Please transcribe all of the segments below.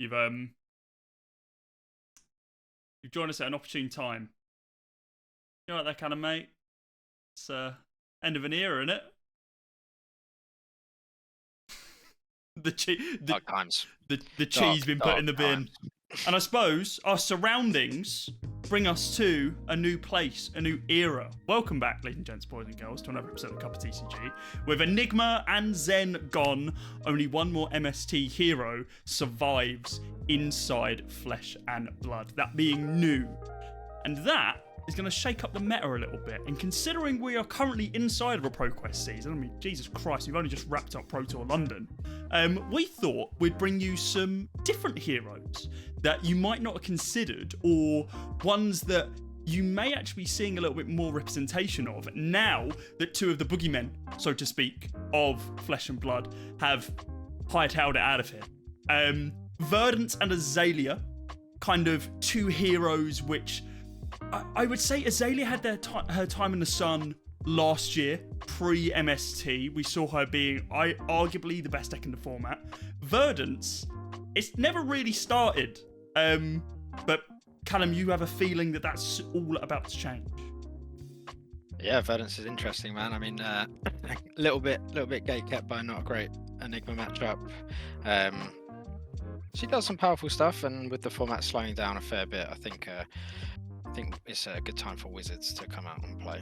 You've joined us at an opportune time. You know like that kind of mate? It's end of an era, isn't it? The cheese been put in the bin. And I suppose our surroundings bring us to a new place, a new era. Welcome back, ladies and gents, boys and girls, to another episode of CupofTCG. With Engima and Zen gone, only one more MST hero survives inside Flesh and Blood. That being new. And that is going to shake up the meta a little bit. And considering we are currently inside of a ProQuest season, I mean, Jesus Christ, we've only just wrapped up Pro Tour London, we thought we'd bring you some different heroes that you might not have considered, or ones that you may actually be seeing a little bit more representation of now that two of the boogeymen, so to speak, of Flesh and Blood have hightailed it out of here. Verdance and Azalea, kind of two heroes which I would say Azalea had her time in the sun last year, pre-MST. We saw her being arguably the best deck in the format. Verdance, it's never really started. But Callum, you have a feeling that that's all about to change. Yeah, Verdance is interesting, man. I mean, a little bit gate kept by not a great Enigma matchup. She does some powerful stuff, and with the format slowing down a fair bit, I think it's a good time for Wizards to come out and play.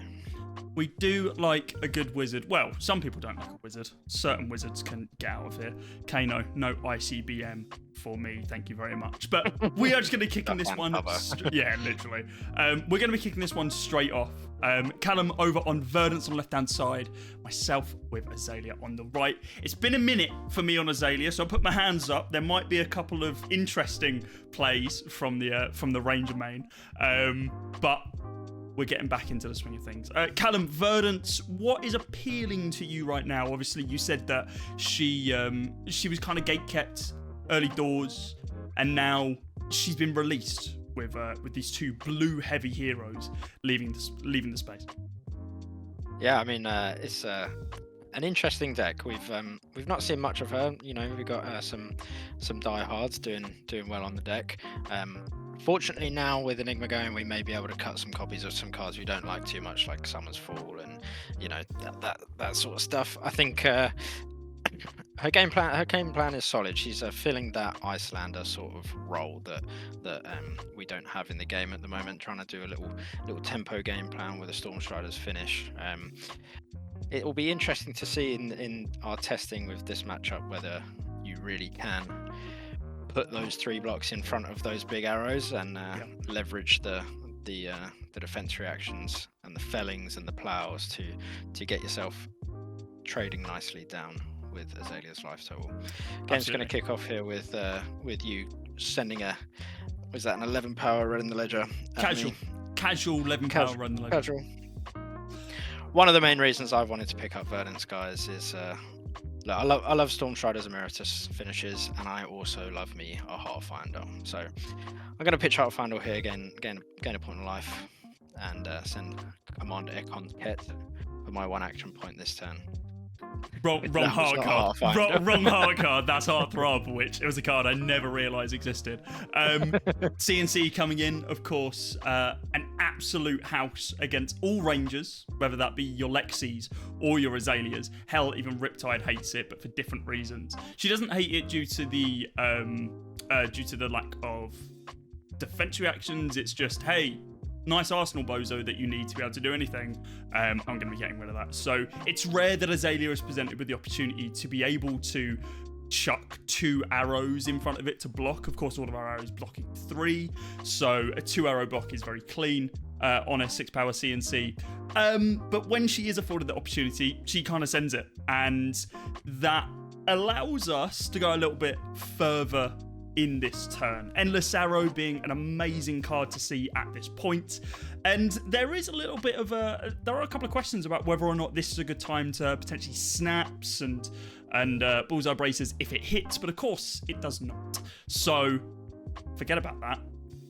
We do like a good wizard. Well, some people don't like a wizard. Certain wizards can get out of here. Kano, no ICBM for me. Thank you very much. But we are just going to be kicking this one. Yeah, literally. We're going to be kicking this one straight off. Callum over on Verdance on the left-hand side. Myself with Azalea on the right. It's been a minute for me on Azalea, so I'll put my hands up. There might be a couple of interesting plays from the Ranger main. But we're getting back into the swing of things. Callum, Verdance, what is appealing to you right now? Obviously, you said that she was kind of gate-kept early doors, and now she's been released with these two blue-heavy heroes leaving the space. Yeah, I mean, it's an interesting deck. We've not seen much of her. You know, we've got some diehards doing well on the deck. Fortunately, now with Enigma going, we may be able to cut some copies of some cards we don't like too much, like Summer's Fall and that sort of stuff. I think her game plan is solid. She's filling that Icelander sort of role that we don't have in the game at the moment. Trying to do a little tempo game plan with a Stormstrider's finish. It will be interesting to see in our testing with this matchup whether you really can put those 3 blocks in front of those big arrows and leverage the defense reactions and the fellings and the plows to get yourself trading nicely down with Azalea's life total. Game's going to kick off here with you sending an 11 power red in the ledger. Casual 11 power red in the ledger. Casual. One of the main reasons I've wanted to pick up Verdance, guys, is look, I love Stormstrider's Emeritus finishes, and I also love me a Heartfinder. So I'm going to pitch Heartfinder here, gain a point of life, and send Command Ekon's Ket for my 1 action point this turn. Wrong heart card. Wrong heart card. That's Heartthrob, which it was a card I never realised existed. CNC coming in, of course, an absolute house against all Rangers, whether that be your Lexis or your Azaleas. Hell, even Riptide hates it, but for different reasons. She doesn't hate it due to the lack of defense reactions. It's just, hey, nice Arsenal bozo that you need to be able to do anything. I'm going to be getting rid of that. So it's rare that Azalea is presented with the opportunity to be able to chuck 2 arrows in front of it to block. Of course, all of our arrows blocking 3. So a 2-arrow block is very clean on a 6-power CNC. But when she is afforded the opportunity, she kind of sends it. And that allows us to go a little bit further in this turn. Endless Arrow being an amazing card to see at this point. And there is a little bit of there are a couple of questions about whether or not this is a good time to potentially snaps and bullseye braces if it hits, but of course it does not. So forget about that.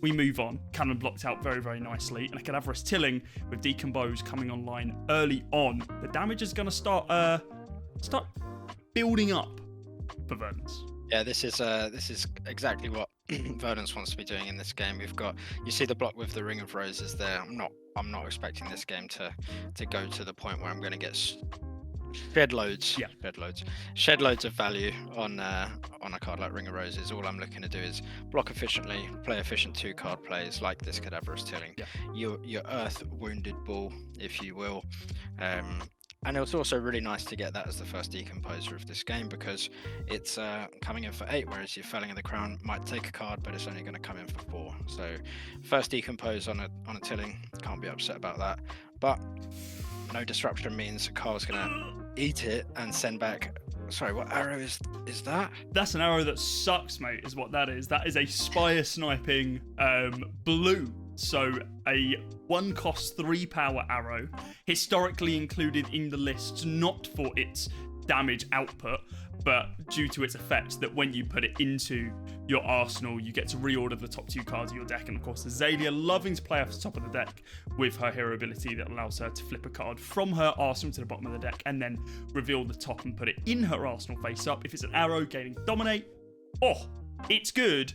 We move on. Callum blocked out very, very nicely, and a Cadaverous Tilling with Decompose coming online early on. The damage is going to start building up for Verdance. Yeah, this is exactly what Verdance wants to be doing in this game. You see the block with the Ring of Roses there. I'm not expecting this game to go to the point where I'm going to get shed loads of value on a card like Ring of Roses. All I'm looking to do is block efficiently, play efficient 2-card plays like this Cadaverous Tilling. Your Earth Wounded Bull, if you will. And it was also really nice to get that as the first decomposer of this game, because it's coming in for 8, whereas your Felling of the Crown might take a card, but it's only going to come in for 4. So first decompose on a Tilling, can't be upset about that. But no disruption means Carl's going to eat it and send back. Sorry, what arrow is that? That's an arrow that sucks, mate, is what that is. That is a Spire Sniping blue. So a 1-cost 3-power arrow, historically included in the lists not for its damage output, but due to its effect that when you put it into your arsenal, you get to reorder the top 2 cards of your deck. And of course, Azalea loving to play off the top of the deck with her hero ability that allows her to flip a card from her arsenal to the bottom of the deck and then reveal the top and put it in her arsenal face up. If it's an arrow gaining Dominate, it's good.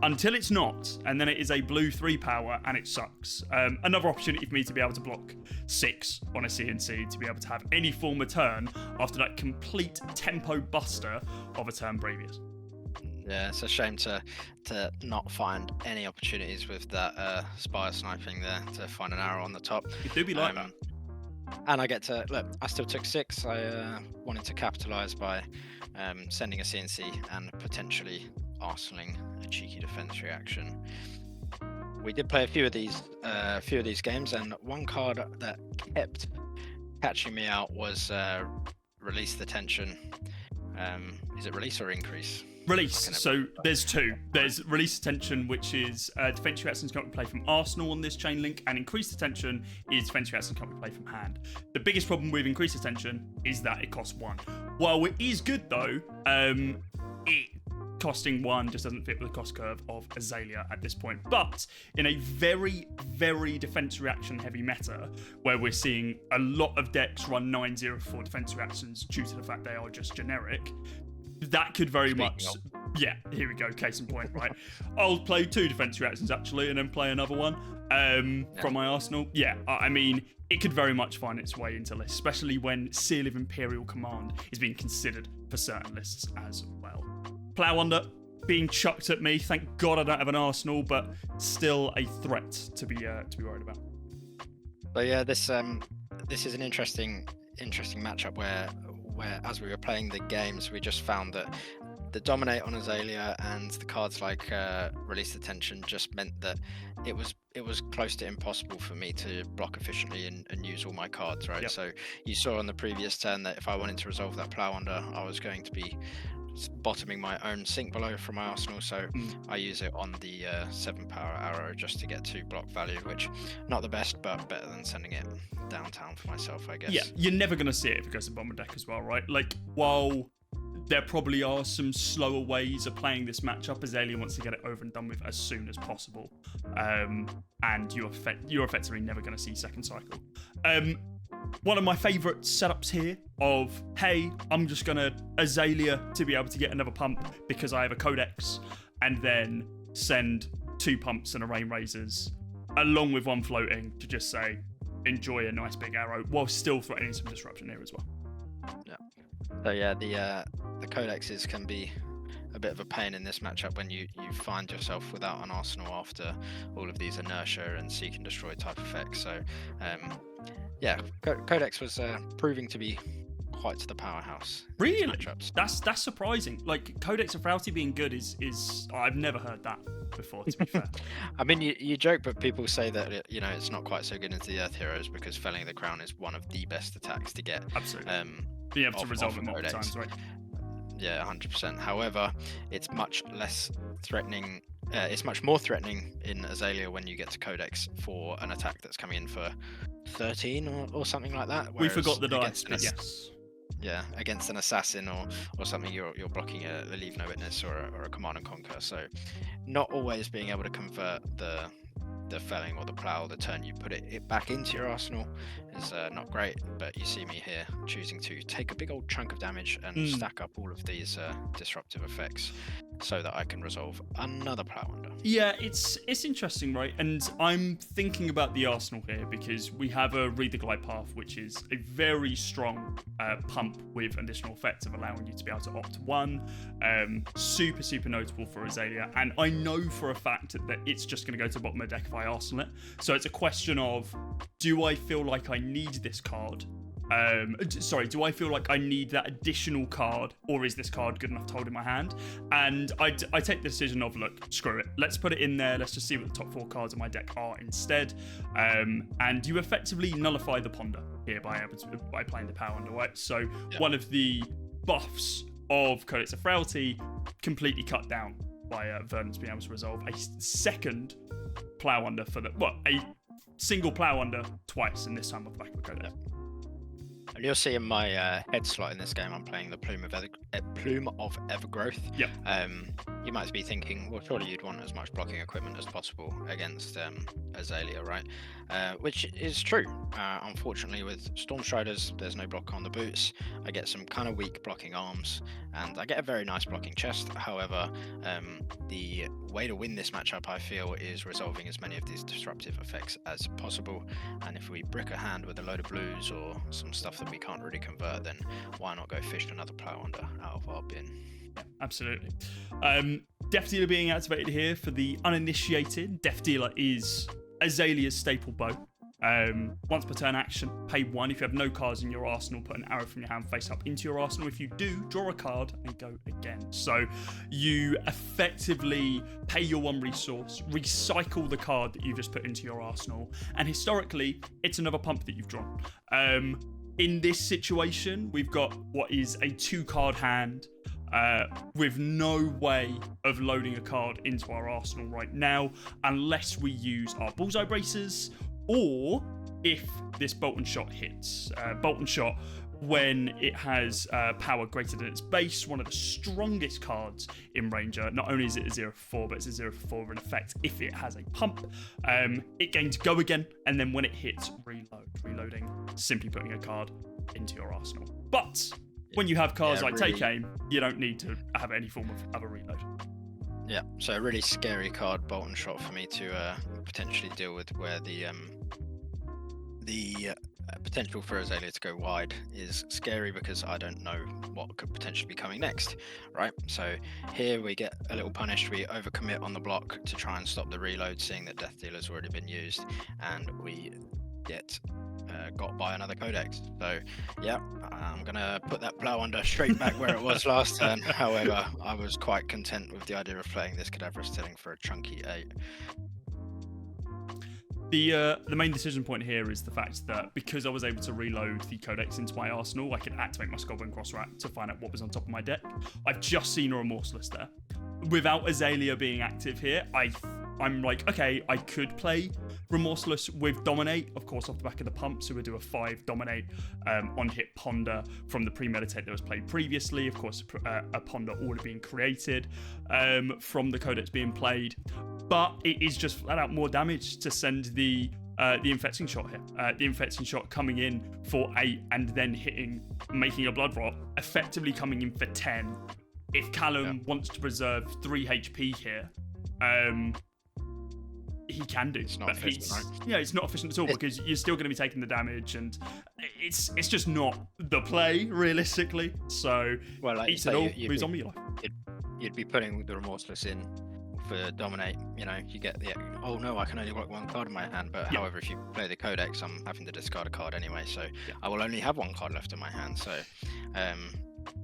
Until it's not, and then it is a blue 3-power, and it sucks. Another opportunity for me to be able to block 6 on a CNC, to be able to have any form of turn after that complete tempo buster of a turn previous. Yeah, it's a shame to not find any opportunities with that Spire Sniping there to find an arrow on the top. It do be like that. And I get to look. I still took 6. I wanted to capitalise by sending a CNC and potentially arsenaling a cheeky defense reaction. We did play a few of these games, and one card that kept catching me out was Release the Tension. Is it release or increase? Release. So there's 2. There's Release the Tension, which is defense reactions can't be played from Arsenal on this chain link, and Increase the Tension is defense reactions can't be played from hand. The biggest problem with Increase the Tension is that it costs 1. While it is good though, it costing 1 just doesn't fit with the cost curve of Azalea at this point. But in a very, very defense reaction heavy meta, where we're seeing a lot of decks run 9-0 for defense reactions due to the fact they are just generic, that could very much... Yeah, here we go, case in point, right? I'll play 2 defense reactions actually, and then play another one from my arsenal. Yeah, I mean, it could very much find its way into lists, especially when Seal of Imperial Command is being considered for certain lists as well. Plow Under being chucked at me. Thank God I don't have an arsenal, but still a threat to be worried about. But yeah, this is an interesting matchup where as we were playing the games, we just found that the Dominate on Azalea and the cards like Release the Tension just meant that it was close to impossible for me to block efficiently and use all my cards, right? Yep. So you saw on the previous turn that if I wanted to resolve that Plow Under, I was going to be bottoming my own Sink Below from my arsenal, so I use it on the 7-power arrow just to get 2 block value, which not the best, but better than sending it downtown for myself, I guess. Yeah, you're never going to see it if it goes to bottom of deck as well, right? Like, while there probably are some slower ways of playing this matchup, Azalea wants to get it over and done with as soon as possible, and you're effectively never going to see second cycle. One of my favourite setups here of, hey, I'm just going to Azalea to be able to get another pump because I have a Codex, and then send 2 pumps and a Rain Razors, along with 1 floating, to just say, enjoy a nice big arrow, while still threatening some disruption here as well. Yeah. So yeah, the Codexes can be a bit of a pain in this matchup when you find yourself without an arsenal after all of these inertia and seek and destroy type effects. So yeah, Codex was proving to be quite the powerhouse. Really? That's surprising. Like, Codex of Frailty being good is I've never heard that before, to be fair. I mean, you joke, but people say that it's not quite so good as the Earth Heroes, because Felling the Crown is one of the best attacks to get. Absolutely. Being able to resolve it multiple times, right? Yeah, 100%. However, it's much less threatening. It's much more threatening in Azalea when you get to Codex for an attack that's coming in for 13 or something like that. We forgot the dice, but yes. Yeah, against an assassin or something, you're blocking a Leave No Witness or a Command and Conquer. So not always being able to convert the felling or the plow the turn you put it back into your arsenal is not great, but you see me here choosing to take a big old chunk of damage and stack up all of these disruptive effects so that I can resolve another Plow Under. Yeah, it's interesting, right? And I'm thinking about the arsenal here because we have a Read the Glide Path, which is a very strong pump with additional effects of allowing you to be able to opt one. Super, super notable for Azalea. And I know for a fact that it's just going to go to the bottom of the deck if I arsenal it. So it's a question of, do I feel like I need this card? Do I feel like I need that additional card, or is this card good enough to hold in my hand? And I take the decision of, look, screw it. Let's put it in there. Let's just see what the top 4 cards of my deck are instead. And you effectively nullify the Ponder here by playing the Power Under, right? So one of the buffs of Codex of Frailty completely cut down by Verdance being able to resolve a second Plow Under a single Plow Under twice, and this time off the back of the Codex. And you'll see in my head slot in this game, I'm playing the Plume of Evergrowth. Yep. You might be thinking, well, surely you'd want as much blocking equipment as possible against Azalea, right? Which is true. Unfortunately, with Stormstriders, there's no block on the boots. I get some kind of weak blocking arms, and I get a very nice blocking chest. However, the way to win this matchup, I feel, is resolving as many of these disruptive effects as possible. And if we brick a hand with a load of blues or some stuff that we can't really convert, then why not go fish another Plow Under out of our bin? Yeah, absolutely. Death Dealer being activated here for the uninitiated. Death Dealer is Azalea's staple bow. Once per turn action, pay 1. If you have no cards in your arsenal, put an arrow from your hand face up into your arsenal. If you do, draw a card and go again. So you effectively pay your 1 resource, recycle the card that you just put into your arsenal, and historically, it's another pump that you've drawn. In this situation, we've got what is a 2-card hand with no way of loading a card into our arsenal right now, unless we use our Bullseye Bracers, or if this Bolt and Shot hits. Bolt and Shot, when it has power greater than its base, one of the strongest cards in Ranger. Not only is it a 0/4, but it's a 0/4 in effect if it has a pump. It gains Go Again, and then when it hits, reload. Reloading, simply putting a card into your arsenal. But when you have cards like Take Aim, you don't need to have any form of a reload. Yeah, so a really scary card, Bolt and Shot, for me to potentially deal with, where the potential for Azalea to go wide is scary because I don't know what could potentially be coming next, right? So here we get a little punished. We overcommit on the block to try and stop the reload, seeing that Death Dealer's already been used, and we get got by another Codex. So yeah, I'm gonna put that Plow Under straight back where it was last turn. However, I was quite content with the idea of playing this Cadaverous Tilling for a chunky 8. The main decision point here is the fact that because I was able to reload the Codex into my arsenal, I could activate my Skullbone Crossrat to find out what was on top of my deck. I've just seen a Remorseless there. Without Azalea being active here, I'm like, okay, I could play Remorseless with Dominate, of course, off the back of the pump. So we'll do a 5 Dominate on hit Ponder from the Premeditate that was played previously. Of course, a Ponder already being created from the Codex being played. But it is just flat out more damage to send the Infecting Shot here. The Infecting Shot coming in for 8 and then hitting, making a Blood Rot, effectively coming in for 10. If Callum wants to preserve 3 HP here, he can do. It's not efficient, right? Yeah, it's not efficient at all because you're still going to be taking the damage, and it's just not the play realistically. So eats it all, moves on with your life. You'd be putting the Remorseless in for Dominate. You know, you get the oh no, I can only block 1 card in my hand. But however, if you play the Codex, I'm having to discard a card anyway, so I will only have 1 card left in my hand. So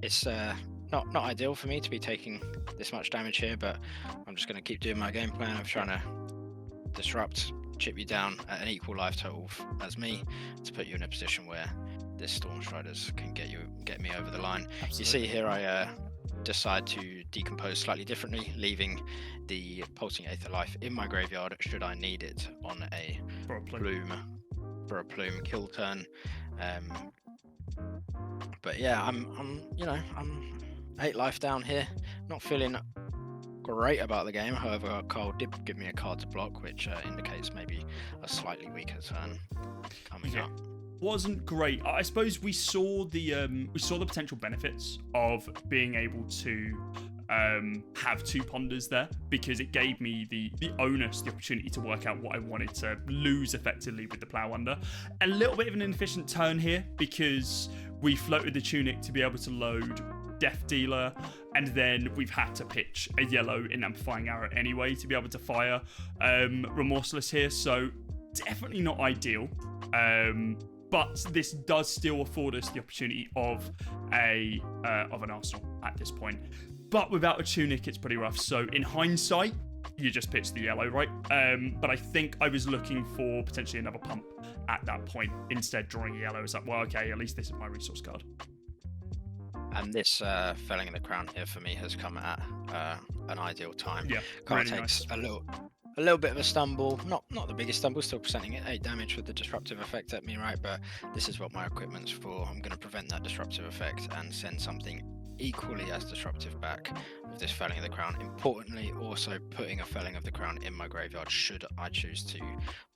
it's not ideal for me to be taking this much damage here, but I'm just going to keep doing my game plan of trying to disrupt, chip you down at an equal life total as me, to put you in a position where this Stormstriders can get me over the line. Absolutely. You see here I decide to decompose slightly differently, leaving the Pulsing Aether Life in my graveyard should I need it on a plume kill turn. But yeah, I'm 8 life down here, not feeling great about the game. However, Carl did give me a card to block, which indicates maybe a slightly weaker turn coming up. wasn't great. I suppose we saw the potential benefits of being able to have 2 ponders there, because it gave me the onus, the opportunity to work out what I wanted to lose effectively with the plow under. A little bit of an inefficient turn here, because we floated the tunic to be able to load Death Dealer, and then we've had to pitch a yellow in amplifying arrow anyway to be able to fire Remorseless here, so definitely not ideal. But this does still afford us the opportunity of an arsenal at this point. But without a tunic, it's pretty rough. So in hindsight, you just pitch the yellow, right? But I think I was looking for potentially another pump at that point. Instead, drawing a yellow is like, well, okay, at least this is my resource card. And this Felling of the Crown here for me has come at an ideal time. Yeah, Card really takes nice. a little bit of a stumble, not the biggest stumble, still presenting it 8 damage with the disruptive effect at me, right? But this is what my equipment's for. I'm going to prevent that disruptive effect and send something equally as disruptive back with this Felling of the Crown. Importantly, also putting a Felling of the Crown in my graveyard should I choose to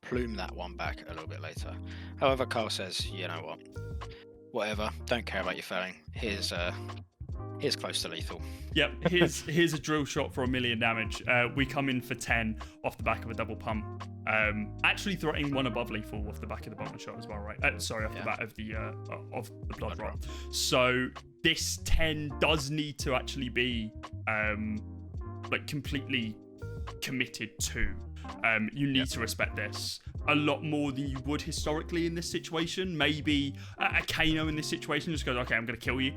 plume that one back a little bit later. However, Carl says, you know what, whatever, don't care about your Felling. Here's close to lethal. Yep, here's a drill shot for 1 million damage. We come in for 10 off the back of a double pump. Actually threatening 1 above lethal off the back of the bottom shot as well, right? Off the back of the blood drop. So this 10 does need to actually be like completely committed to. You need to respect this a lot more than you would historically in this situation. Maybe a Kano in this situation just goes, okay, I'm going to kill you.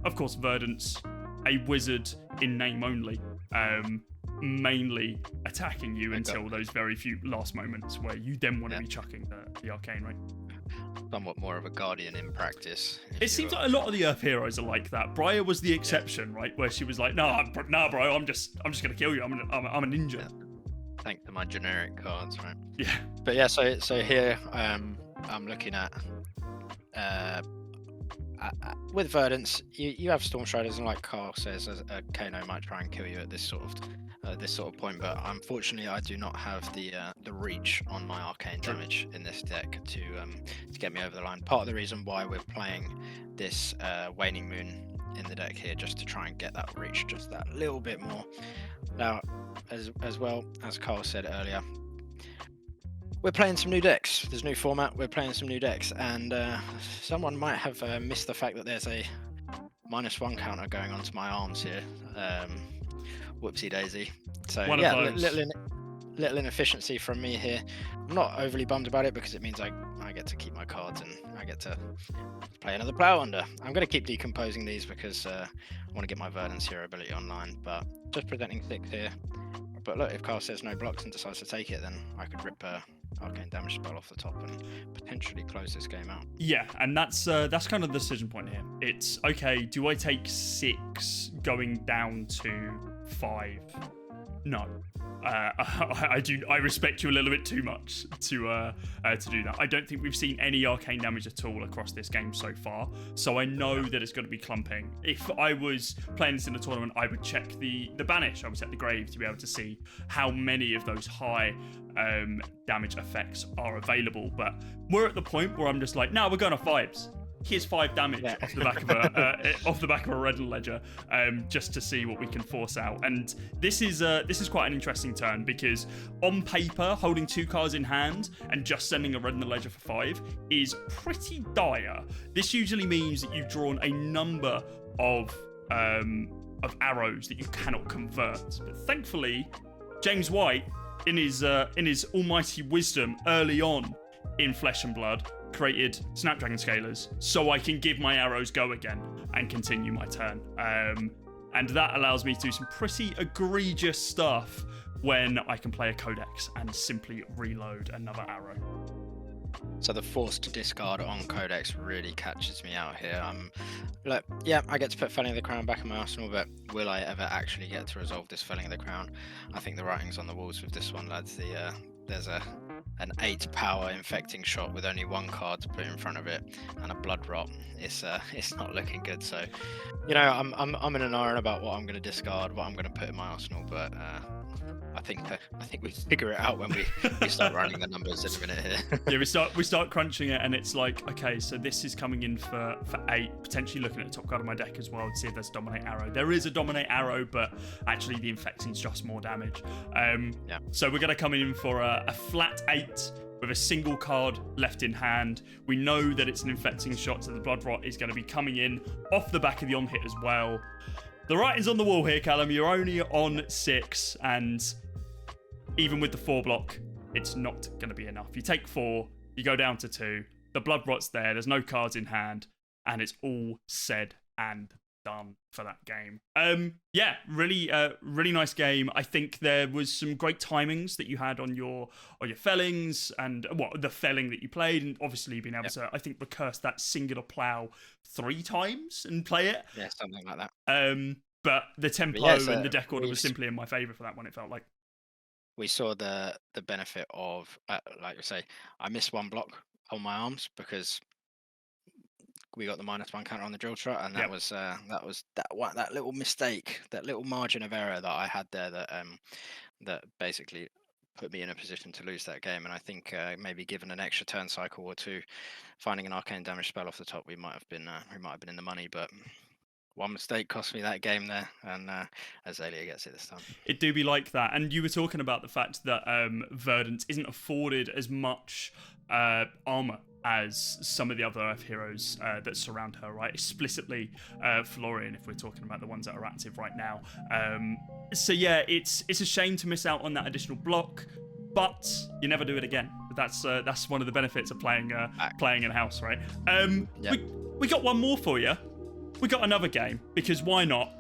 Of course, Verdance, a wizard in name only, mainly attacking you until those very few last moments where you then want to be chucking the arcane, right? Somewhat more of a guardian in practice. It seems like a lot of the Earth heroes are like that. Briar was the exception, right? Where she was like, nah, bro, I'm just gonna kill you. I'm a ninja. Yeah. Thanks to my generic cards, right? Yeah. But yeah, so here I'm looking at with Verdance, you have Storm Striders, and like Carl says, a Kano might try and kill you at this sort of point. But unfortunately, I do not have the reach on my arcane damage in this deck to get me over the line. Part of the reason why we're playing this Waning Moon in the deck here, just to try and get that reach just that little bit more. Now, as well as Carl said earlier, we're playing some new decks. There's a new format. We're playing some new decks, and someone might have missed the fact that there's a -1 counter going onto my arms here. Whoopsie daisy. So yeah, little inefficiency from me here. I'm not overly bummed about it because it means I get to keep my cards and I get to play another plow under. I'm going to keep decomposing these because I want to get my Verdance hero ability online, but just presenting 6 here. But look, if Carl says no blocks and decides to take it, then I could rip arcane damage spell off the top and potentially close this game out. Yeah, and that's kind of the decision point here. It's okay, do I take 6 going down to 5? No. I respect you a little bit too much to do that. I don't think we've seen any arcane damage at all across this game so far, so I know that it's going to be clumping. If I was playing this in a tournament, I would check the banish, I would check the grave to be able to see how many of those high damage effects are available. But we're at the point where I'm just like, no, we're going to 5s. Here's 5 damage off the back of a red ledger, just to see what we can force out. And this is quite an interesting turn, because on paper, holding 2 cards in hand and just sending a red in the ledger for 5 is pretty dire. This usually means that you've drawn a number of arrows that you cannot convert. But thankfully, James White, in his almighty wisdom early on in Flesh and Blood, created Snapdragon Scalers so I can give my arrows go again and continue my turn. And that allows me to do some pretty egregious stuff when I can play a Codex and simply reload another arrow. So the forced discard on Codex really catches me out here. Look, yeah, I get to put Felling of the Crown back in my arsenal, but will I ever actually get to resolve this Felling of the Crown? I think the writing's on the walls with this one, lads. There's an 8 power infecting shot with only 1 card to put in front of it and a blood rot. It's not looking good. So, you know, I'm in an iron about what I'm going to discard, what I'm going to put in my arsenal, but I think we figure it out when we start running the numbers in a minute here. Yeah, we start crunching it, and it's like, okay, so this is coming in for 8, potentially looking at the top card of my deck as well to see if there's Dominate Arrow. There is a Dominate Arrow, but actually the infecting's just more damage. So we're going to come in for a flat 8 with a single card left in hand. We know that it's an infecting shot, so the blood rot is going to be coming in off the back of the on hit as well. The writing's on the wall here, Callum. You're only on 6, and even with the 4 block, it's not going to be enough. You take 4, you go down to 2, the blood rot's there's no cards in hand, and it's all said and done for that game. Yeah, really nice game. I think there was some great timings that you had on your fellings, and the felling that you played, and obviously being able to, I think, recurse that singular plow 3 times and play it. Yeah, something like that. But the tempo and the deck order was simply in my favour for that one, it felt like. We saw the benefit of, like you say, I missed 1 block on my arms because we got the -1 counter on the drill trot, and that was that little mistake, that little margin of error that I had there that basically put me in a position to lose that game. And I think maybe given an extra turn cycle or 2, finding an arcane damage spell off the top, we might have been in the money, but 1 mistake cost me that game there, and Azalea gets it this time. It do be like that. And you were talking about the fact that Verdance isn't afforded as much armor as some of the other Earth heroes that surround her, right? Explicitly Florian, if we're talking about the ones that are active right now. So yeah, it's a shame to miss out on that additional block, but you never do it again. That's one of the benefits of playing in house, right? We got one more for you. We got another game, because why not?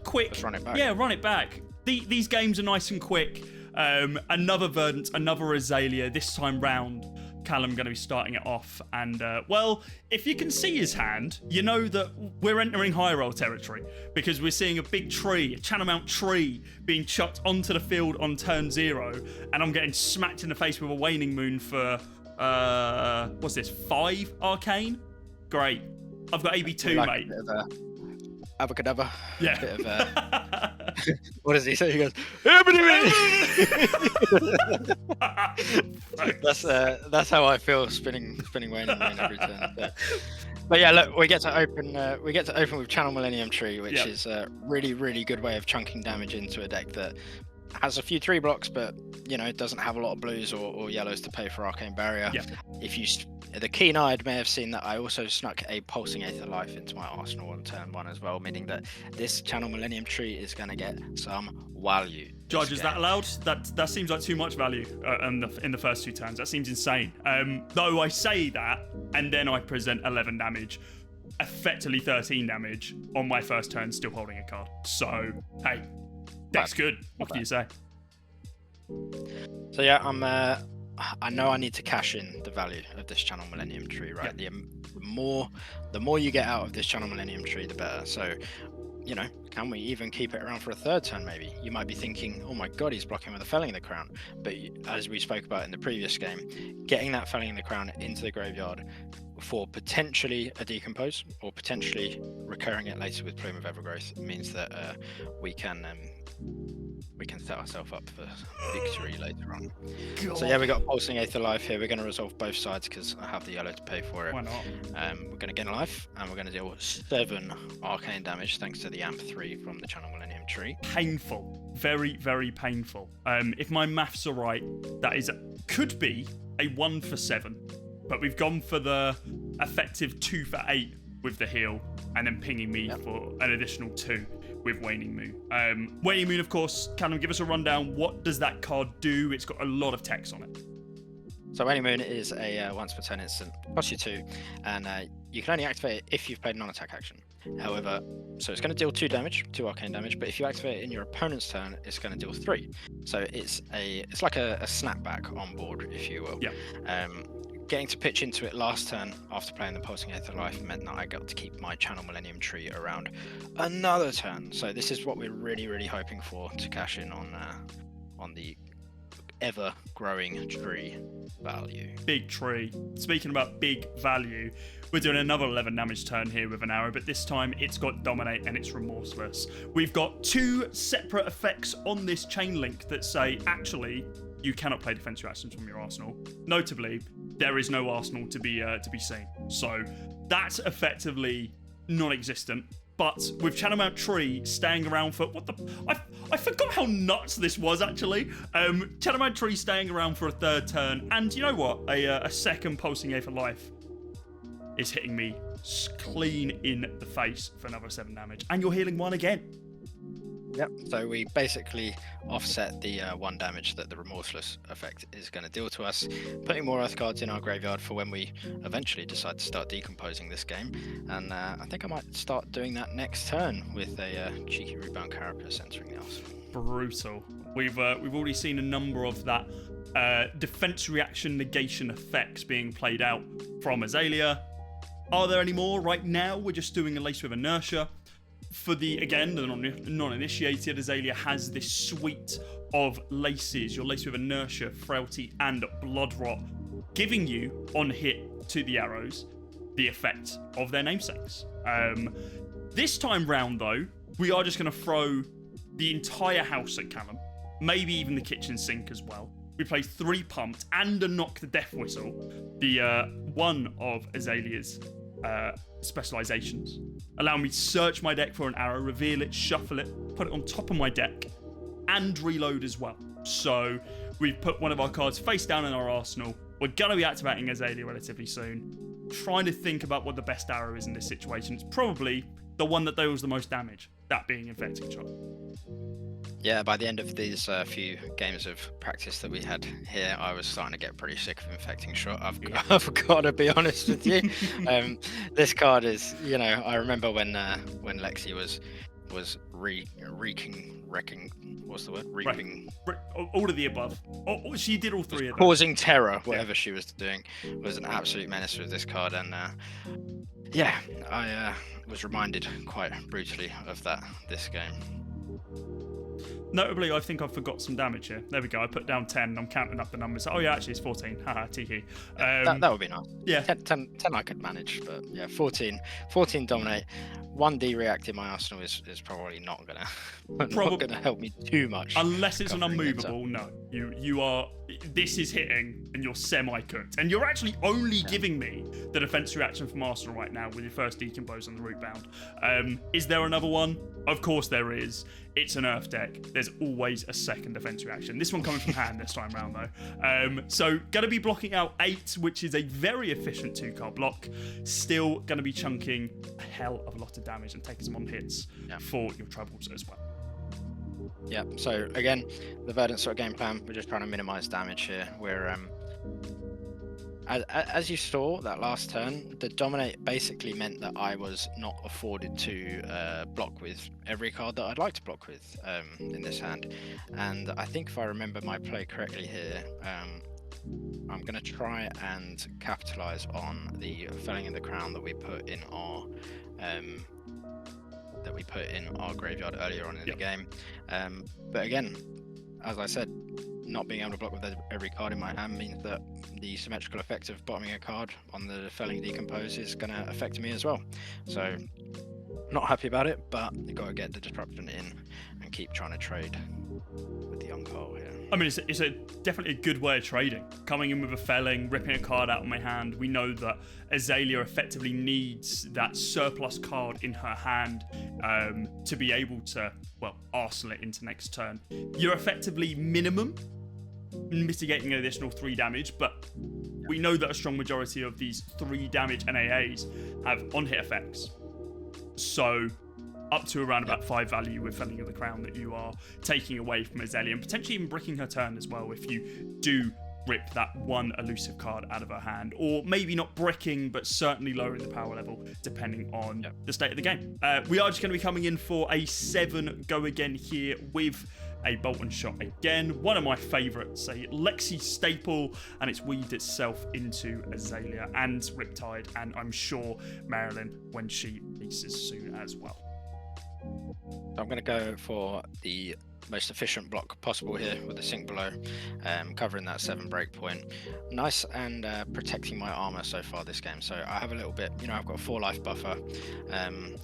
Quick. Let's run it back. Yeah, run it back. These games are nice and quick. Another Verdance, another Azalea. This time round, Callum going to be starting it off. And, well, if you can see his hand, you know that we're entering high roll territory, because we're seeing a big tree, a Channel Mount tree, being chucked onto the field on turn 0. And I'm getting smacked in the face with a Waning Moon for, what's this, 5 arcane? Great. I've got AB2, like mate. Abracadabra. Yeah. Bit of, what does he say? He goes, that's how I feel spinning Waning Moon every turn. But yeah, look, we get to open with Channel Millennium Tree, which is a really good way of chunking damage into a deck that has a few 3 blocks, but you know, it doesn't have a lot of blues or yellows to pay for Arcane Barrier. The keen-eyed may have seen that I also snuck a Pulsing Aether Life into my arsenal on turn 1 as well, meaning that this Channel Millennium Tree is going to get some value. Judge, is that allowed? That seems like too much value in the first 2 turns. That seems insane. Though I say that, and then I present 11 damage, effectively 13 damage on my first turn, still holding a card. So, hey, deck's good. What can you say? So yeah, I know I need to cash in the value of this Channel Millennium Tree, right? The more you get out of this Channel Millennium Tree, the better. So, you know, can we even keep it around for a 3rd turn maybe? You might be thinking, oh my god, he's blocking with a Felling in the Crown. But as we spoke about in the previous game, getting that Felling in the Crown into the graveyard for potentially a Decompose, or potentially recurring it later with Plume of Evergrowth, means that we can set ourselves up for victory later on. God. So yeah, we got Pulsing Aether Life here. We're going to resolve both sides because I have the yellow to pay for it. Why not? We're going to gain a life, and we're going to deal 7 arcane damage thanks to the Amp 3 from the Channel Millennium Tree. Painful. Very, very painful. If my maths are right, that could be a 1 for 7. But we've gone for the effective 2 for 8 with the heal, and then pinging me for an additional 2 with Waning Moon. Waning Moon, of course, Callum, give us a rundown. What does that card do? It's got a lot of text on it. So Waning Moon is a once per turn instant, costs you 2, and you can only activate it if you've played non-attack action. However, so it's going to deal 2 damage, 2 arcane damage, but if you activate it in your opponent's turn, it's going to deal 3. So it's like a snapback on board, if you will. Yeah. Getting to pitch into it last turn after playing the Pulsing Aether Life meant that I got to keep my Channel Millennium Tree around another turn. So this is what we're really hoping for to cash in on the ever-growing tree value. Big tree. Speaking about big value, we're doing another 11 damage turn here with an arrow, but this time it's got Dominate and it's Remorseless. We've got 2 separate effects on this chain link that say, actually, you cannot play defensive actions from your arsenal. Notably, there is no arsenal to be seen. So that's effectively non-existent. But with Channel Mount Tree staying around for I forgot how nuts this was actually. Channel Mount Tree staying around for a 3rd turn, and you know what? A second Pulsing A for Life is hitting me clean in the face for another 7 damage, and you're healing 1 again. Yep. So we basically offset the 1 damage that the Remorseless effect is going to deal to us, putting more Earth cards in our graveyard for when we eventually decide to start decomposing this game. And I think I might start doing that next turn with a cheeky Rebound Carapace entering the arsenal. Brutal. We've already seen a number of that defense reaction negation effects being played out from Azalea. Are there any more? Right now, we're just doing a Lace with Inertia. For the non-initiated, Azalea has this suite of laces, your Lace with Inertia, Frailty, and Blood Rot, giving you, on hit to the arrows, the effect of their namesakes. This time round, though, we are just going to throw the entire house at Callum, maybe even the kitchen sink as well. We play 3 Pumped and a Knock the Death Whistle, the one of Azalea's specializations. Allow me to search my deck for an arrow, reveal it, shuffle it, put it on top of my deck, and reload as well. So we've put one of our cards face down in our arsenal. We're going to be activating Azalea relatively soon. Trying to think about what the best arrow is in this situation. It's probably the one that deals the most damage, that being Infecting Shot. Yeah, by the end of these few games of practice that we had here, I was starting to get pretty sick of Infecting Shot. I've got to be honest with you. This card is, I remember when Lexi was reaping. All of the above. Oh, she did all 3 of them. Causing terror, whatever she was doing, was an absolute menace with this card. And I was reminded quite brutally of this game. Notably, I think I forgot some damage here. There we go. I put down 10. I'm counting up the numbers. Oh, yeah, actually, it's 14. Haha, tee. That would be nice. Yeah. 10 I could manage, but yeah, 14 Dominate. 1D react in my arsenal is probably not gonna help me too much. Unless it's an unmovable, no. You are. This is hitting, and you're semi-cooked. And you're actually only giving me the defense reaction from Arsenal right now with your first decompose on the root bound. Is there another one? Of course there is. It's an Earth deck. There's always a second defense reaction. This one coming from hand this time round, though. So, going to be blocking out 8, which is a very efficient 2-card block. Still going to be chunking a hell of a lot of damage and taking some on hits for your troubles as well. Yeah, so again, the Verdance sort of game plan, we're just trying to minimize damage here. We're as you saw that last turn, the Dominate basically meant that I was not afforded to block with every card that I'd like to block with in this hand. And I think if I remember my play correctly here, I'm going to try and capitalize on the Felling of the Crown that we put in our graveyard earlier on in the game. But again, as I said, not being able to block with every card in my hand means that the symmetrical effect of bottoming a card on the Felling Decompose is going to affect me as well. So, not happy about it, but you got to get the disruption in and keep trying to trade with the young Carl here. I mean, it's definitely a good way of trading. Coming in with a Felling, ripping a card out of my hand. We know that Azalea effectively needs that surplus card in her hand to be able to, arsenal it into next turn. You're effectively minimum mitigating an additional 3 damage, but we know that a strong majority of these 3 damage NAAs have on-hit effects. So up to around about 5 value with Felling of the Crown that you are taking away from Azalea, and potentially even bricking her turn as well if you do rip that one elusive card out of her hand, or maybe not bricking but certainly lowering the power level depending on the state of the game. We are just going to be coming in for a 7 go again here with a Bolt and Shot again, one of my favourites, a Lexi staple, and it's weaved itself into Azalea and Riptide, and I'm sure Marilyn when she releases soon as well. I'm going to go for the most efficient block possible here with the sink below, covering that 7 breakpoint. Nice, and protecting my armor so far this game. So I have a little bit, I've got a 4 life buffer.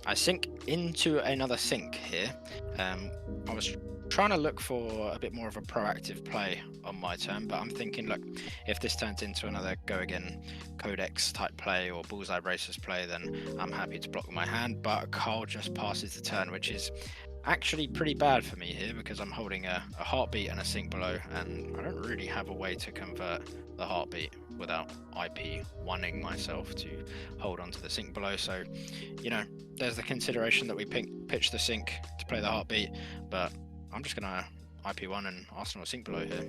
I sink into another sink here. I was trying to look for a bit more of a proactive play on my turn, but I'm thinking, look, if this turns into another go again codex type play or bullseye bracers play, then I'm happy to block with my hand. But Carl just passes the turn, which is actually pretty bad for me here, because I'm holding a heartbeat and a sink below, and I don't really have a way to convert the heartbeat without IP1ing myself to hold onto the sink below. So, there's the consideration that we pitch the sink to play the heartbeat, but I'm just gonna IP1 and Arsenal sink below here.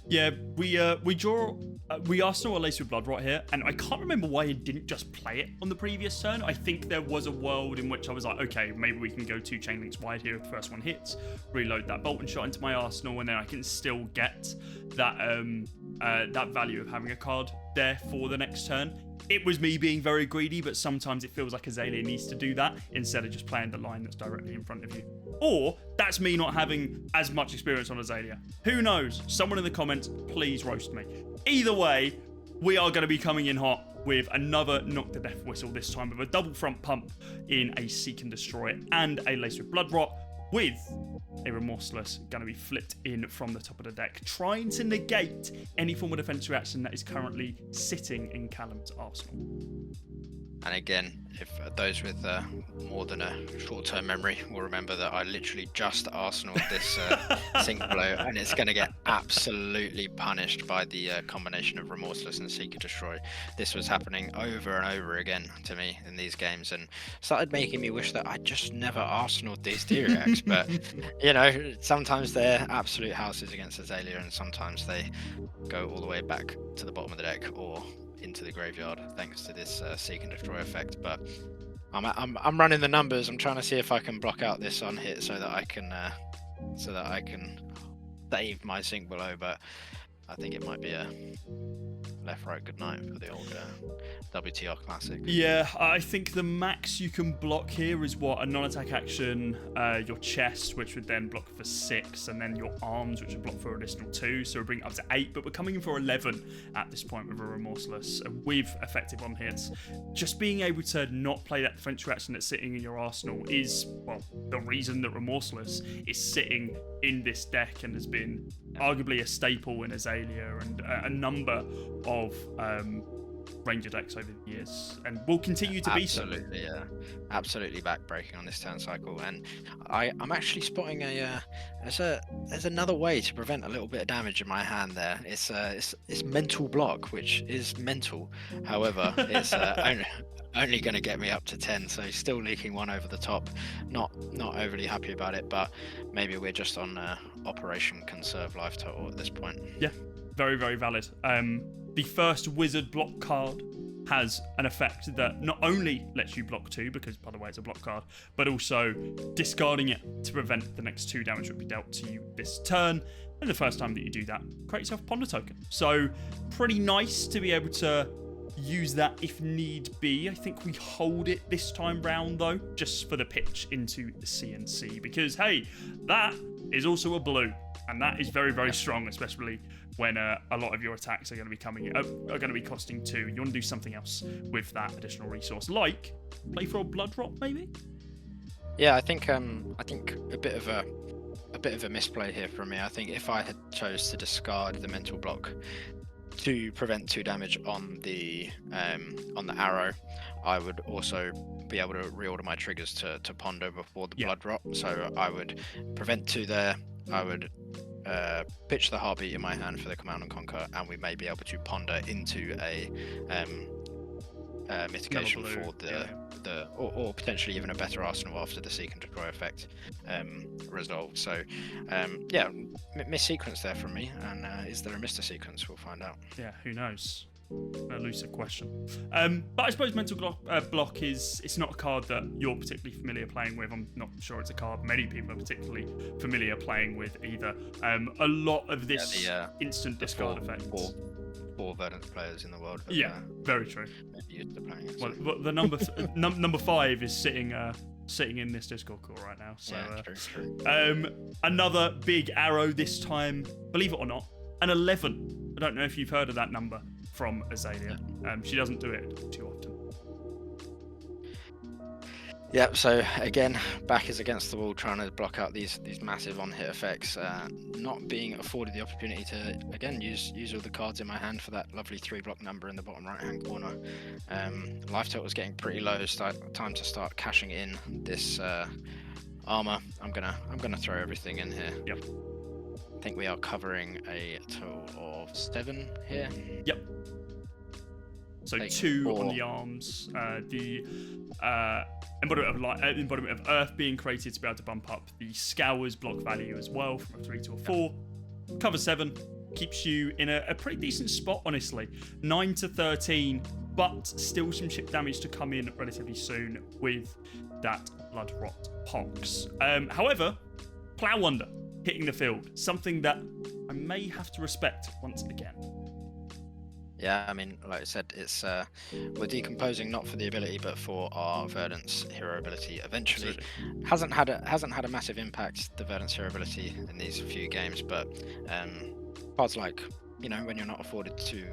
Yeah, we Arsenal a Lace with Blood right here, and I can't remember why he didn't just play it on the previous turn. I think there was a world in which I was like, okay, maybe we can go 2 chain links wide here if the first one hits, reload that bolt and shot into my Arsenal, and then I can still get that that value of having a card there for the next turn. It was me being very greedy, but sometimes it feels like Azalea needs to do that instead of just playing the line that's directly in front of you. Or that's me not having as much experience on Azalea. Who knows? Someone in the comments, please roast me. Either way, we are going to be coming in hot with another Knock the Death Whistle, this time with a double front pump in a Seek and Destroy and a Lace with Blood Rot, with a Remorseless going to be flipped in from the top of the deck, trying to negate any form of defense reaction that is currently sitting in Callum's arsenal. And again, if those with more than a short-term memory will remember that I literally just Arsenaled this sink below, and it's going to get absolutely punished by the combination of Remorseless and Seek and Destroy. This was happening over and over again to me in these games, and started making me wish that I just never Arsenaled these Diriacs. But, sometimes they're absolute houses against Azalea, and sometimes they go all the way back to the bottom of the deck or into the graveyard thanks to this Seek and Destroy effect. But I'm running the numbers. I'm trying to see if I can block out this on hit so that I can save my sink below. But I think it might be a left right good night for the old WTR classic. Yeah, I think the max you can block here is what? A non-attack action, your chest, which would then block for 6, and then your arms, which would block for an additional 2, so we're bringing it up to 8, but we're coming in for 11 at this point with a Remorseless, with effective on hits. Just being able to not play that defense reaction that's sitting in your arsenal is, well, the reason that Remorseless is sitting in this deck and has been arguably a staple in Azalea and a number of Ranger decks over the years, and will continue to be so. Absolutely, yeah. Absolutely backbreaking on this turn cycle, and I'm actually spotting there's another way to prevent a little bit of damage in my hand there. It's mental block, which is mental. However, it's only going to get me up to 10, so still leaking 1 over the top. Not overly happy about it, but maybe we're just on Operation Conserve Life Total at this point. Yeah, very, very valid. The first wizard block card has an effect that not only lets you block 2, because by the way it's a block card, but also discarding it to prevent the next 2 damage that will be dealt to you this turn. And the first time that you do that, create yourself a Ponder token. So pretty nice to be able to use that if need be. I think we hold it this time round though, just for the pitch into the CNC, because hey, that is also a blue, and that is very, very strong, especially when a lot of your attacks are going to be are going to be costing 2. You want to do something else with that additional resource, like play for a Blood Rot, maybe. Yeah, I think a bit of a misplay here from me. I think if I had chose to discard the mental block to prevent 2 damage on the arrow, I would also be able to reorder my triggers to ponder before the Blood Rot. So I would prevent 2 there. I would pitch the heartbeat in my hand for the Command and Conquer, and we may be able to ponder into a mitigation for or potentially even a better arsenal after the Seek and Destroy effect resolve. So missequence there from me, and is there a Mr. Sequence? We'll find out. Yeah, who knows? An elusive question. But I suppose Mental Block it's not a card that you're particularly familiar playing with. I'm not sure it's a card many people are particularly familiar playing with either. A lot of this instant discard effect. Four Verdance players in the world. Yeah, very true. Maybe used to playing it. Well, the number 5 is sitting sitting in this Discord call right now. So true. another big arrow this time, believe it or not, an 11. I don't know if you've heard of that number from Azalea. She doesn't do it too often. Yep, so again, back is against the wall, trying to block out these massive on-hit effects, not being afforded the opportunity to, again, use all the cards in my hand for that lovely 3-block number in the bottom right-hand corner. Life total is getting pretty low, time to start cashing in this armor. I'm gonna throw everything in here. Yep. I think we are covering a total of 7 here. Yep. So Take 2 4. on the arms. The embodiment of Earth being created to be able to bump up the Scour's block value as well from a 3 to a 4. Cover 7 keeps you in a pretty decent spot, honestly. 9 to 13, but still some chip damage to come in relatively soon with that Blood Rot Pox. However, Plow Wonder hitting the field, something that I may have to respect once again. Yeah, I mean, like I said, it's we're decomposing not for the ability, but for our Verdance hero ability. Eventually, hasn't had a massive impact, the Verdance hero ability in these few games, but cards like, you know, when you're not afforded to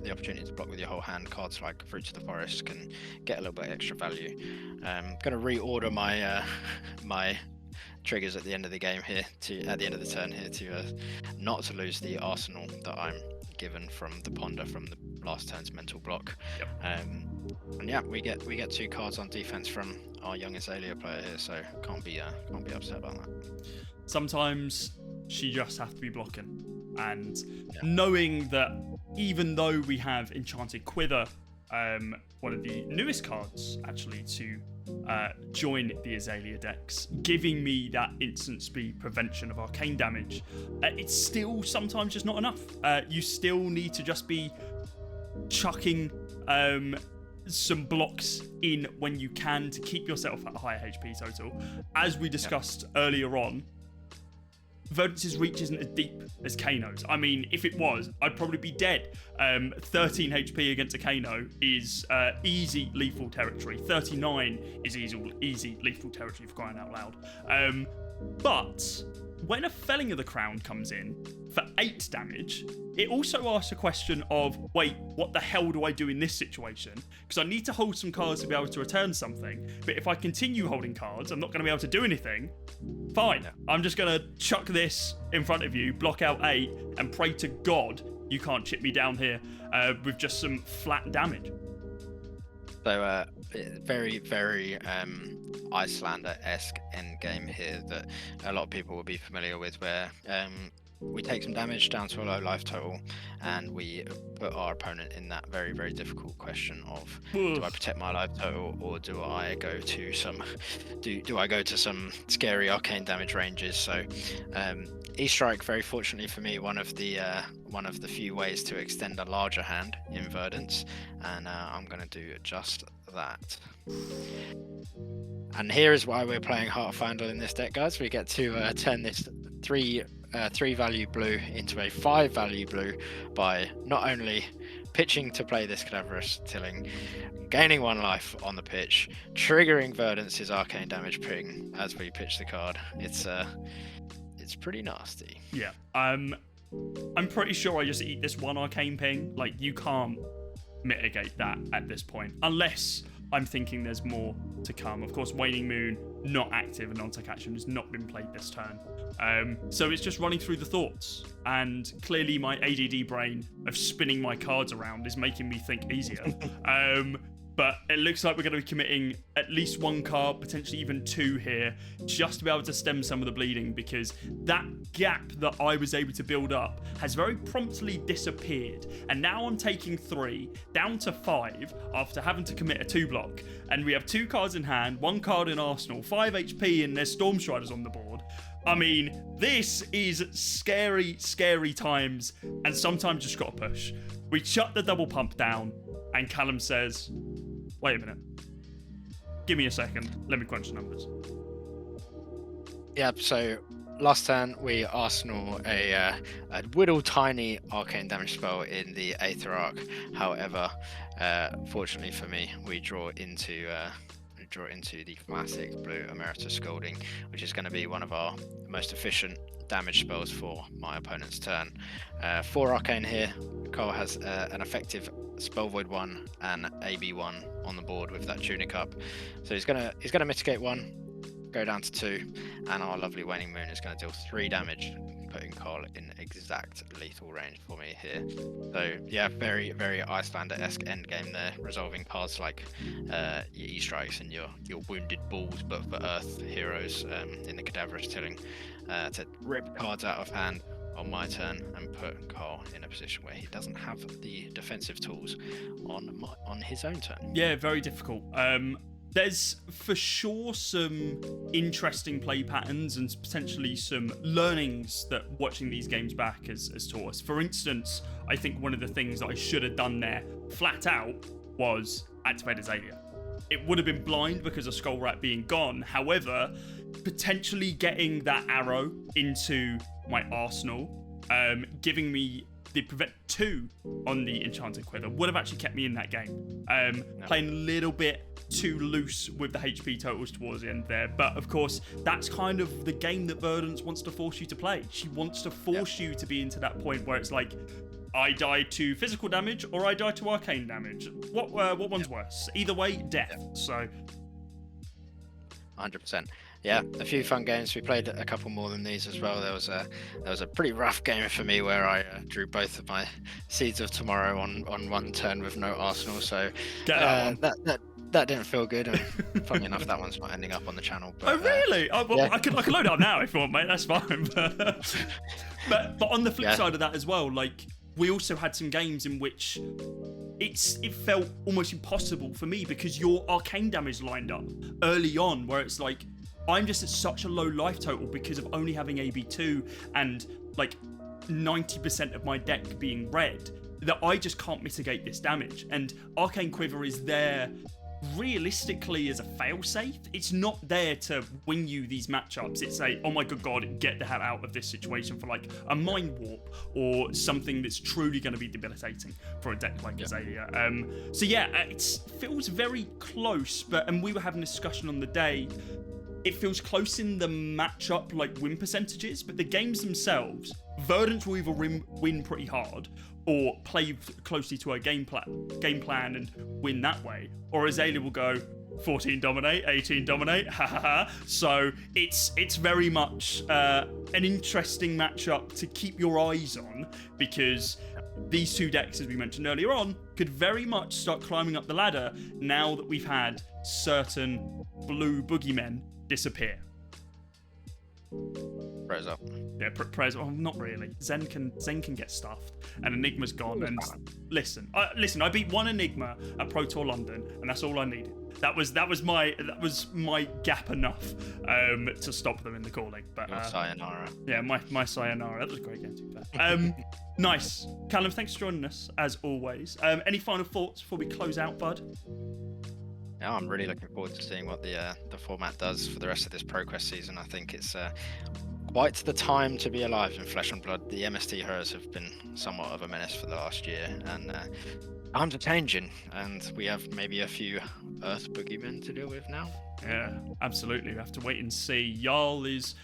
the opportunity to block with your whole hand, cards like Fruits of the Forest can get a little bit extra value. Going to reorder my my triggers at the end of the game here, at the end of the turn here, to not to lose the arsenal that I'm given from the ponder from the last turn's mental block. Yep. And yeah, we get 2 cards on defense from our young Azalea player here, so can't be upset about that. Sometimes she just has to be blocking, and knowing that even though we have Enchanted Quiver, one of the newest cards actually to join the Azalea decks, giving me that instant speed prevention of arcane damage, it's still sometimes just not enough. You still need to just be chucking some blocks in when you can to keep yourself at a higher HP total. As we discussed earlier on, Verdance's reach isn't as deep as Kano's. I mean, if it was, I'd probably be dead. 13 HP against a Kano is easy lethal territory. 39 is easy lethal territory, for crying out loud. But when a Felling of the Crown comes in for 8 damage, it also asks a question of, wait, what the hell do I do in this situation? Because I need to hold some cards to be able to return something, but if I continue holding cards, I'm not going to be able to do anything. Fine, I'm just going to chuck this in front of you, block out 8, and pray to God you can't chip me down here with just some flat damage. So very, very Icelander-esque endgame here that a lot of people will be familiar with, where we take some damage down to a low life total, and we put our opponent in that very, very difficult question of, do I protect my life total, or do I go to some do I go to some scary arcane damage ranges? So E-Strike, very fortunately for me, one of the few ways to extend a larger hand in Verdance, and I'm going to do just that. And here is why we're playing Heartfinder in this deck, guys. We get to turn this 3 value blue into a 5 value blue by not only pitching to play this Cadaverous Tilling, gaining 1 life on the pitch, triggering Verdance's arcane damage ping as we pitch the card. It's pretty nasty. Yeah. I'm pretty sure I just eat this 1 arcane ping. Like, you can't mitigate that at this point, unless I'm thinking there's more to come. Of course, Waning Moon, not active, and non-tech action has not been played this turn. So it's just running through the thoughts, and clearly my ADD brain of spinning my cards around is making me think easier. But it looks like we're going to be committing at least 1 card, potentially even 2 here, just to be able to stem some of the bleeding, because that gap that I was able to build up has very promptly disappeared. And now I'm taking 3 down to 5 after having to commit a 2-block. And we have 2 cards in hand, 1 card in arsenal, 5 HP, and there's Stormstriders on the board. I mean, this is scary, scary times, and sometimes just got to push. We shut the double pump down, and Callum says, wait a minute. Give me a second. Let me crunch the numbers. Yep, so last turn we arsenal a whittle tiny arcane damage spell in the Aether Arc. However, fortunately for me, we draw into draw it into the classic blue Emeritus Scalding, which is going to be one of our most efficient damage spells for my opponent's turn. 4 Arcane here. Cole has an effective Spell Void 1 and AB 1 on the board with that Tunic up. So he's gonna mitigate 1, go down to 2, and our lovely Waning Moon is going to deal 3 damage, putting Cole in exact lethal range for me here. So yeah, very, very Icelander-esque endgame there, resolving cards like your E-Strikes and your Wounded Bulls, but for Earth heroes in the Cadaverous Tilling, to rip cards out of hand on my turn and put Cole in a position where he doesn't have the defensive tools on his own turn. Yeah, very difficult. There's for sure some interesting play patterns and potentially some learnings that watching these games back has taught us. For instance, I think one of the things that I should have done there flat out was activate Azalea. It would have been blind because of Skull Rat being gone. However, potentially getting that arrow into my arsenal, giving me the prevent 2 on the Enchanted Quiver would have actually kept me in that game. Playing a little bit too loose with the HP totals towards the end there. But of course, that's kind of the game that Verdance wants to force you to play. She wants to force you to be into that point where it's like, I die to physical damage or I die to arcane damage. What one's worse? Either way, death. So 100%. Yeah, a few fun games. We played a couple more than these as well. There was a pretty rough game for me where I drew both of my Seeds of Tomorrow on one turn with no arsenal. So that didn't feel good. And funny enough, that one's not ending up on the channel. But, oh really? Well, yeah. I can load it up now if you want, mate. That's fine. but on the flip side of that as well, like we also had some games in which it felt almost impossible for me because your arcane damage lined up early on, where it's like, I'm just at such a low life total because of only having AB2 and like 90% of my deck being red that I just can't mitigate this damage. And Arcane Quiver is there realistically as a failsafe. It's not there to win you these matchups. It's a, oh my good god, get the hell out of this situation for like a Mind Warp or something that's truly going to be debilitating for a deck like Azalea. So yeah, it feels very close, and we were having a discussion on the day. It feels close in the matchup, like win percentages, but the games themselves, Verdance will either win pretty hard or play closely to her game plan and win that way, or Azalea will go 14 dominate, 18 dominate, ha ha ha. So it's very much an interesting matchup to keep your eyes on, because these two decks, as we mentioned earlier on, could very much start climbing up the ladder now that we've had certain blue boogeymen disappear. Prayers up. Yeah, prayers. Well, not really. Zen can get stuffed, and Enigma's gone. And listen. I beat one Enigma at Pro Tour London, and that's all I needed. That was my gap enough to stop them in the calling. But sayonara. Yeah, my sayonara. That was a great game too. Nice, Callum. Thanks for joining us as always. Any final thoughts before we close out, bud? Yeah, I'm really looking forward to seeing what the format does for the rest of this ProQuest season. I think it's quite the time to be alive in Flesh and Blood. The MST heroes have been somewhat of a menace for the last year, and times are changing, and we have maybe a few Earth boogeymen to deal with now. Yeah, absolutely. We have to wait and see. Jarl is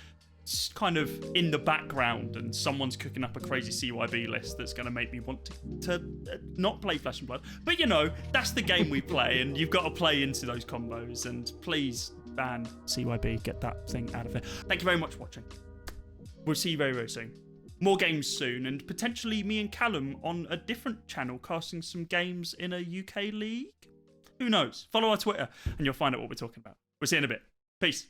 kind of in the background, and someone's cooking up a crazy CYB list that's going to make me want to not play Flesh and Blood. But you know, that's the game we play, and you've got to play into those combos. And please ban CYB, get that thing out of there. Thank you very much for watching. We'll see you very, very soon. More games soon, and potentially me and Callum on a different channel casting some games in a UK league. Who knows? Follow our Twitter and you'll find out what we're talking about. We'll see you in a bit. Peace.